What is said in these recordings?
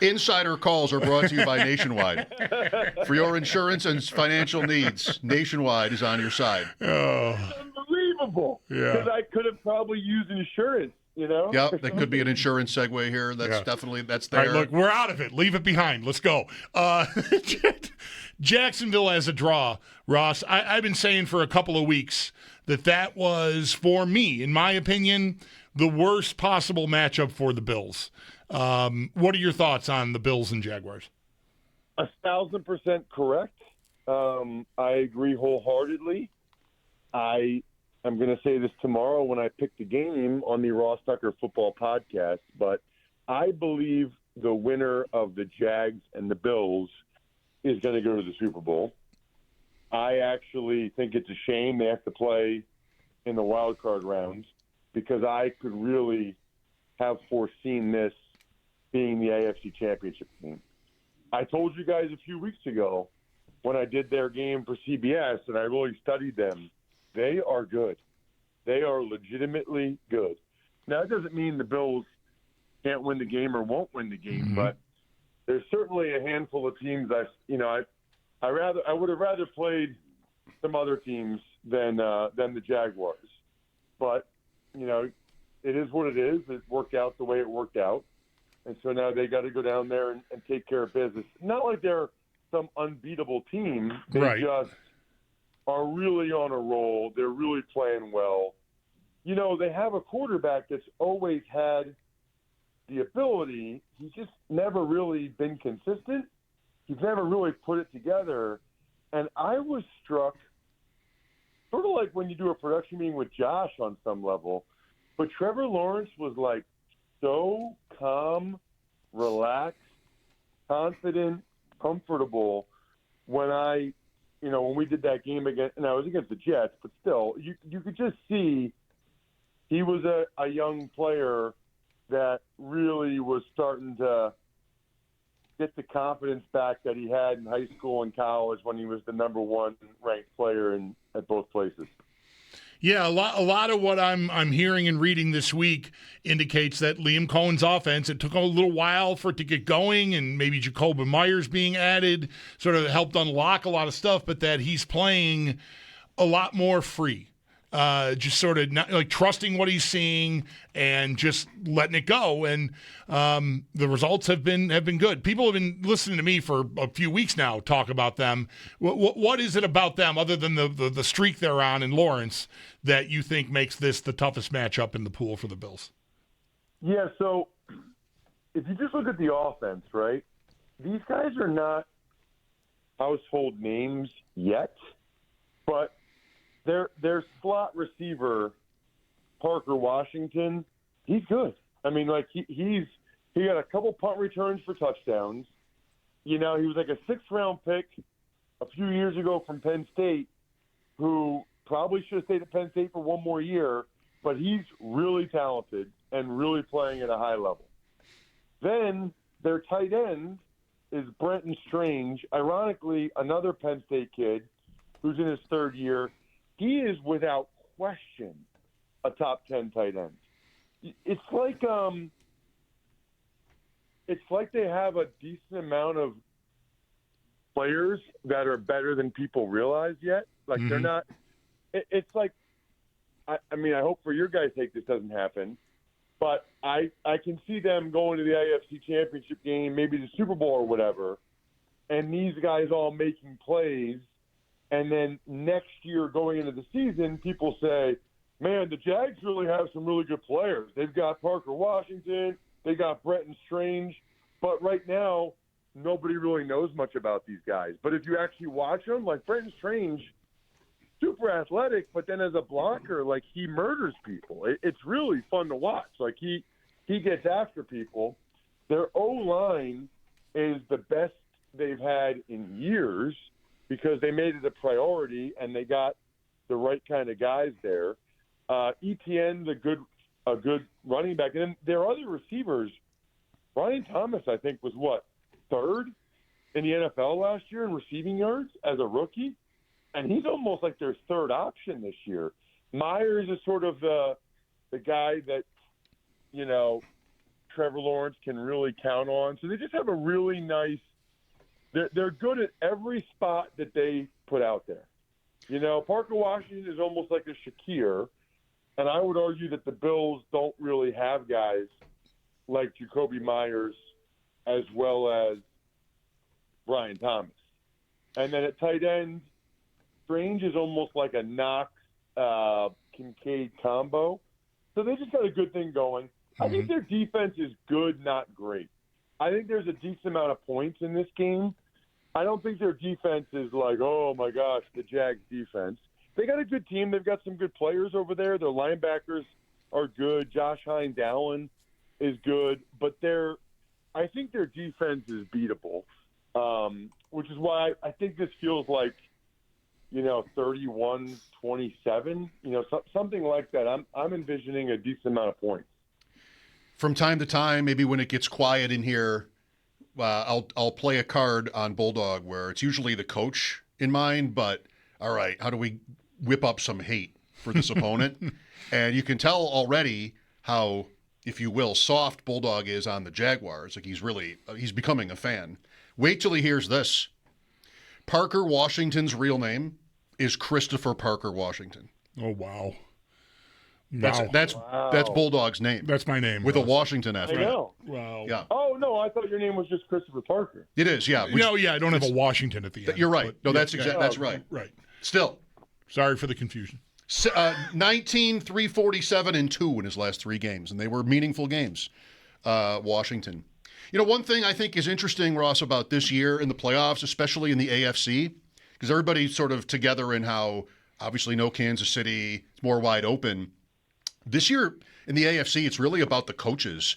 Insider calls are brought to you by Nationwide. For your insurance and financial needs, Nationwide is on your side. Oh. It's unbelievable. Yeah. Because I could have probably used insurance, you know? Yep, that could be an insurance segue here. That's Yeah. definitely, that's All there. right, look, we're out of it. Leave it behind. Let's go. Jacksonville as a draw, Ross. I've been saying for a couple of weeks that was, for me, in my opinion, the worst possible matchup for the Bills. What are your thoughts on the Bills and Jaguars? 1,000% correct. I agree wholeheartedly. I am going to say this tomorrow when I pick the game on the Ross Tucker Football Podcast, but I believe the winner of the Jags and the Bills is going to go to the Super Bowl. I actually think it's a shame they have to play in the wild card rounds because I could really have foreseen this being the AFC Championship game. I told you guys a few weeks ago when I did their game for CBS and I really studied them, they are good. They are legitimately good. Now, it doesn't mean the Bills can't win the game or won't win the game, but there's certainly a handful of teams I would have rather played some other teams than the Jaguars. But, you know, it is what it is. It worked out the way it worked out. And so now they got to go down there and take care of business. Not like they're some unbeatable team. They just are really on a roll. They're really playing well. You know, they have a quarterback that's always had the ability. He's just never really been consistent. He's never really put it together. And I was struck, sort of like when you do a production meeting with Josh on some level, but Trevor Lawrence was like so calm, relaxed, confident, comfortable when we did that game against, and I was against the Jets, but still, you could just see he was a young player that really was starting to get the confidence back that he had in high school and college when he was the number one ranked player at both places. Yeah, a lot of what I'm hearing and reading this week indicates that Liam Cohen's offense, it took a little while for it to get going, and maybe Jacoby Myers being added sort of helped unlock a lot of stuff, but that he's playing a lot more free. Just sort of not, like trusting what he's seeing and just letting it go. And the results have been good. People have been listening to me for a few weeks now talk about them. What is it about them other than the streak they're on in Lawrence that you think makes this the toughest matchup in the pool for the Bills? Yeah, so if you just look at the offense, right, these guys are not household names yet, but their slot receiver, Parker Washington, he's good. I mean, like he got a couple punt returns for touchdowns. You know, he was like a 6th-round pick a few years ago from Penn State, who probably should have stayed at Penn State for one more year, but he's really talented and really playing at a high level. Then their tight end is Brenton Strange, ironically another Penn State kid who's in his 3rd year. He is without question a top 10 tight end. It's like they have a decent amount of players that are better than people realize yet. Like they're not. It's like, I mean, I hope for your guys' sake this doesn't happen, but I can see them going to the AFC Championship game, maybe the Super Bowl or whatever, and these guys all making plays. And then next year going into the season, people say, man, the Jags really have some really good players. They've got Parker Washington. They got Brenton Strange. But right now, nobody really knows much about these guys. But if you actually watch them, like Brenton Strange, super athletic, but then as a blocker, like he murders people. It's really fun to watch. Like he gets after people. Their O-line is the best they've had in years, because they made it a priority and they got the right kind of guys there. Etienne's a good running back. And then their other receivers, Ryan Thomas, I think, was 3rd in the NFL last year in receiving yards as a rookie? And he's almost like their 3rd option this year. Myers is sort of the guy that, you know, Trevor Lawrence can really count on. So they just have a really nice – they're good at every spot that they put out there. You know, Parker Washington is almost like a Shakir, and I would argue that the Bills don't really have guys like Jacoby Myers as well as Brian Thomas. And then at tight end, Strange is almost like a Knox Kincaid combo. So they just got a good thing going. I think their defense is good, not great. I think there's a decent amount of points in this game. I don't think their defense is like, oh, my gosh, the Jags defense. They got a good team. They've got some good players over there. Their linebackers are good. Josh Hines Allen is good. But I think their defense is beatable, which is why I think this feels like, 31-27, something like that. I'm envisioning a decent amount of points. From time to time, maybe when it gets quiet in here, I'll play a card on Bulldog where it's usually the coach in mind, but all right, how do we whip up some hate for this opponent? And you can tell already how, if you will, soft Bulldog is on the Jaguars. Like he's becoming a fan. Wait till he hears this. Parker Washington's real name is Christopher Parker Washington. Oh, wow. That's Bulldog's name. That's my name. With a Washington after I it. know. Wow. Yeah. Oh, no, I thought your name was just Christopher Parker. It is, yeah. I don't have a Washington at the end. You're right. No, that's that's right. Right. Still. Sorry for the confusion. 19, 347, and 2 in his last 3 games, and they were meaningful games, Washington. One thing I think is interesting, Ross, about this year in the playoffs, especially in the AFC, because everybody's sort of together in how, obviously, no Kansas City, it's more wide open. This year in the AFC, it's really about the coaches,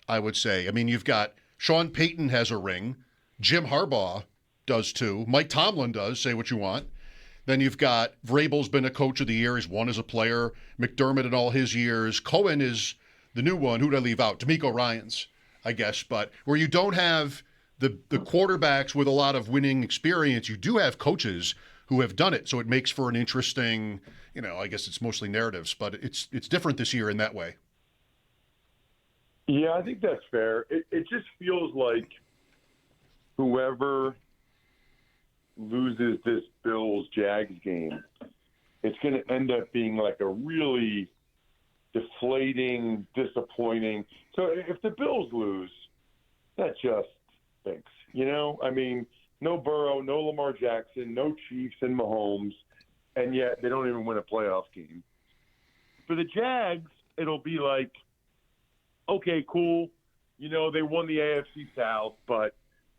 I would say. I mean, you've got Sean Payton has a ring. Jim Harbaugh does too. Mike Tomlin does, say what you want. Then you've got Vrabel's been a coach of the year. He's won as a player. McDermott in all his years. Cohen is the new one. Who did I leave out? D'Amico Ryans, I guess. But where you don't have the quarterbacks with a lot of winning experience, you do have coaches who have done it. So it makes for an interesting, I guess it's mostly narratives, but it's different this year in that way. Yeah, I think that's fair. It just feels like whoever loses this Bills-Jags game, it's going to end up being like a really deflating, disappointing. So if the Bills lose, that just stinks. I mean, no Burrow, no Lamar Jackson, no Chiefs and Mahomes, and yet they don't even win a playoff game. For the Jags, it'll be like, okay, cool. They won the AFC South, but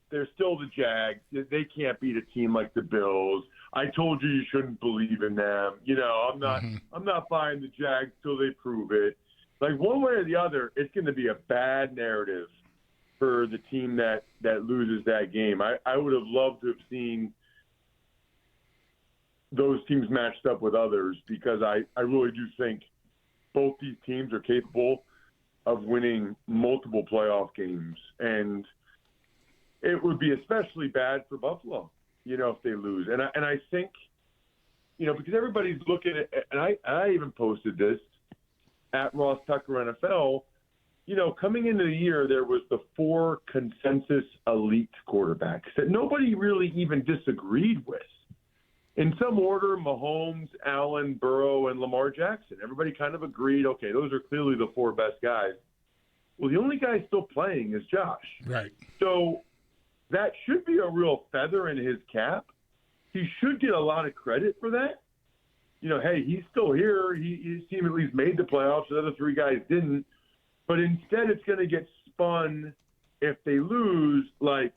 they're still the Jags. They can't beat a team like the Bills. I told you shouldn't believe in them. I'm not buying the Jags till they prove it. Like one way or the other, it's going to be a bad narrative for the team that loses that game. I would have loved to have seen those teams matched up with others because I really do think both these teams are capable of winning multiple playoff games. And it would be especially bad for Buffalo, if they lose. And I think, because everybody's looking at it, and I even posted this at Ross Tucker NFL, coming into the year, there was the 4 consensus elite quarterbacks that nobody really even disagreed with. In some order, Mahomes, Allen, Burrow, and Lamar Jackson. Everybody kind of agreed, okay, those are clearly the 4 best guys. Well, the only guy still playing is Josh. Right. So that should be a real feather in his cap. He should get a lot of credit for that. Hey, he's still here. His team at least made the playoffs. The other 3 guys didn't. But instead it's going to get spun if they lose, like,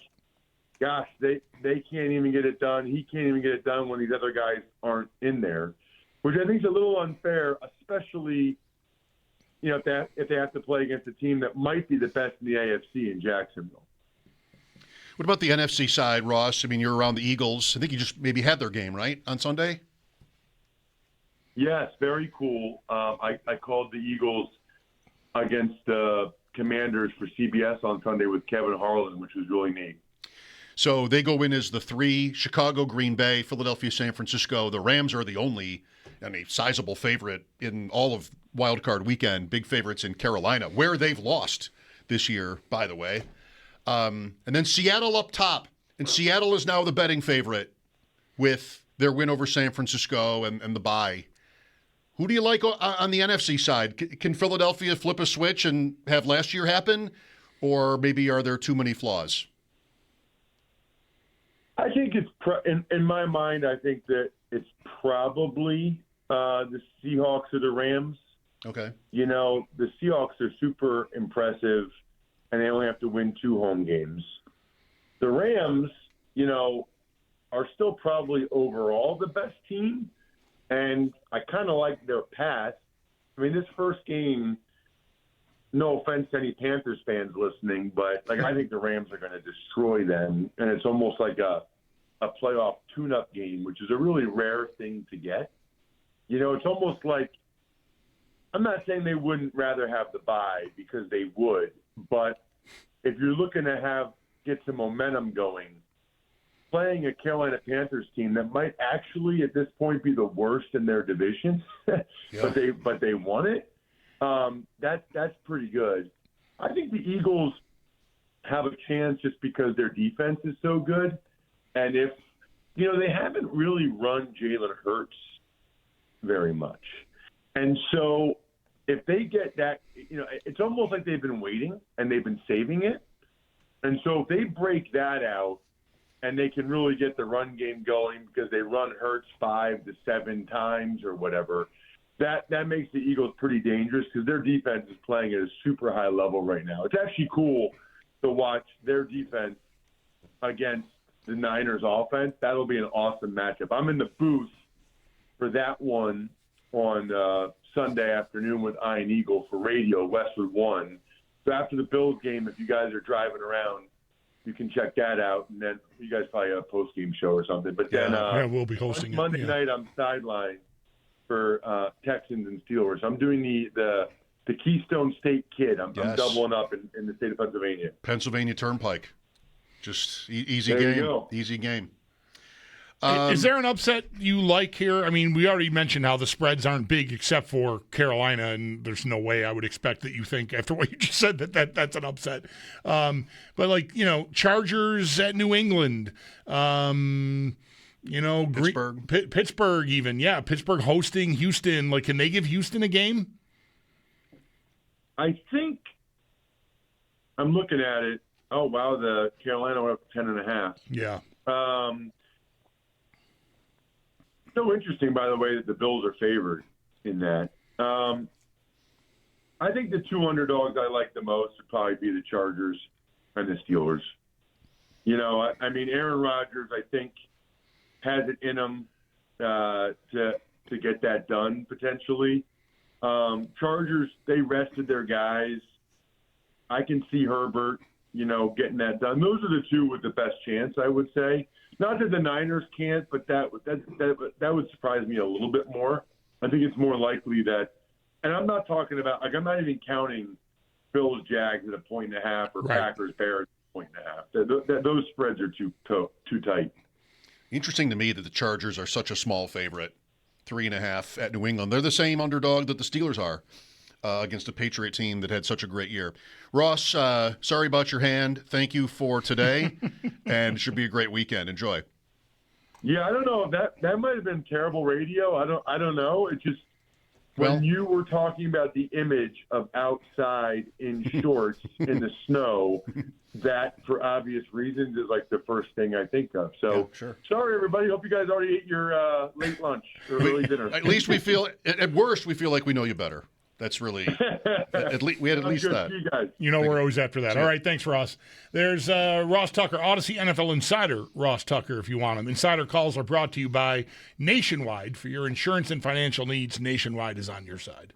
gosh, they can't even get it done. He can't even get it done when these other guys aren't in there, which I think is a little unfair, especially, if they have to play against a team that might be the best in the AFC in Jacksonville. What about the NFC side, Ross? I mean, you're around the Eagles. I think you just maybe had their game, right, on Sunday? Yes, very cool. I called the Eagles against the Commanders for CBS on Sunday with Kevin Harlan, which was really neat. So they go in as the 3, Chicago, Green Bay, Philadelphia, San Francisco. The Rams are the only, sizable favorite in all of Wild Card weekend, big favorites in Carolina, where they've lost this year, by the way. And then Seattle up top. And Seattle is now the betting favorite with their win over San Francisco and the bye. Who do you like on the NFC side? Can Philadelphia flip a switch and have last year happen? Or maybe are there too many flaws? I think it's in my mind. I think that it's probably the Seahawks or the Rams. Okay. You know, the Seahawks are super impressive, and they only have to win 2 home games. The Rams, you know, are still probably overall the best team, and I kind of like their path. I mean, this first game, no offense to any Panthers fans listening, but like I think the Rams are going to destroy them, and it's almost like a playoff tune-up game, which is a really rare thing to get. You know, it's almost like, I'm not saying they wouldn't rather have the bye, because they would, but if you're looking to get some momentum going, playing a Carolina Panthers team that might actually at this point be the worst in their division, but they won it, that's pretty good. I think the Eagles have a chance just because their defense is so good. And if, you know, they haven't really run Jalen Hurts very much. And so if they get that, you know, it's almost like they've been waiting and they've been saving it. And so if they break that out and they can really get the run game going because they run Hurts 5 to 7 times or whatever, that makes the Eagles pretty dangerous because their defense is playing at a super high level right now. It's actually cool to watch their defense against the Niners offense. That'll be an awesome matchup. I'm in the booth for that one on Sunday afternoon with Iron Eagle for radio, Westwood 1. So after the Bills game, if you guys are driving around, you can check that out. And then you guys probably have a post-game show or something. But then we'll be hosting Monday night, I'm sidelined for Texans and Steelers. I'm doing the Keystone State Kid. I'm doubling up in the state of Pennsylvania. Pennsylvania Turnpike. Just easy There game. you go. Easy game. Is there an upset you like here? I mean, we already mentioned how the spreads aren't big except for Carolina, and there's no way I would expect that you think, after what you just said, that's an upset. But, like, you know, Chargers at New England, you know, Pittsburgh even. Yeah, Pittsburgh hosting Houston. Like, can they give Houston a game? I think I'm looking at it. Oh, wow, the Carolina went up 10.5. Yeah. So interesting, by the way, that the Bills are favored in that. I think the 2 underdogs I like the most would probably be the Chargers and the Steelers. You know, I mean, Aaron Rodgers, I think, has it in him to get that done potentially. Chargers, they rested their guys. I can see Herbert, you know, getting that done. Those are the 2 with the best chance, I would say. Not that the Niners can't, but that would surprise me a little bit more. I think it's more likely that, and I'm not talking about, like, I'm not even counting Bills Jags at 1.5 or Packers Bears at 1.5. Those spreads are too tight. Interesting to me that the Chargers are such a small favorite, 3.5 at New England. They're the same underdog that the Steelers are against a Patriot team that had such a great year. Ross, sorry about your hand. Thank you for today, and it should be a great weekend. Enjoy. Yeah, I don't know. That might have been terrible radio. I don't know. It just when you were talking about the image of outside in shorts in the snow, that for obvious reasons is like the first thing I think of. So yeah, sure. Sorry, everybody. Hope you guys already ate your late lunch or early dinner. At least we feel, at worst, we feel like we know you better. That's really, at least we had at least that. See you guys. You know, we're always after that. All right, thanks, Ross. There's Ross Tucker, Audacy NFL Insider, Ross Tucker, if you want him. Insider calls are brought to you by Nationwide. For your insurance and financial needs, Nationwide is on your side.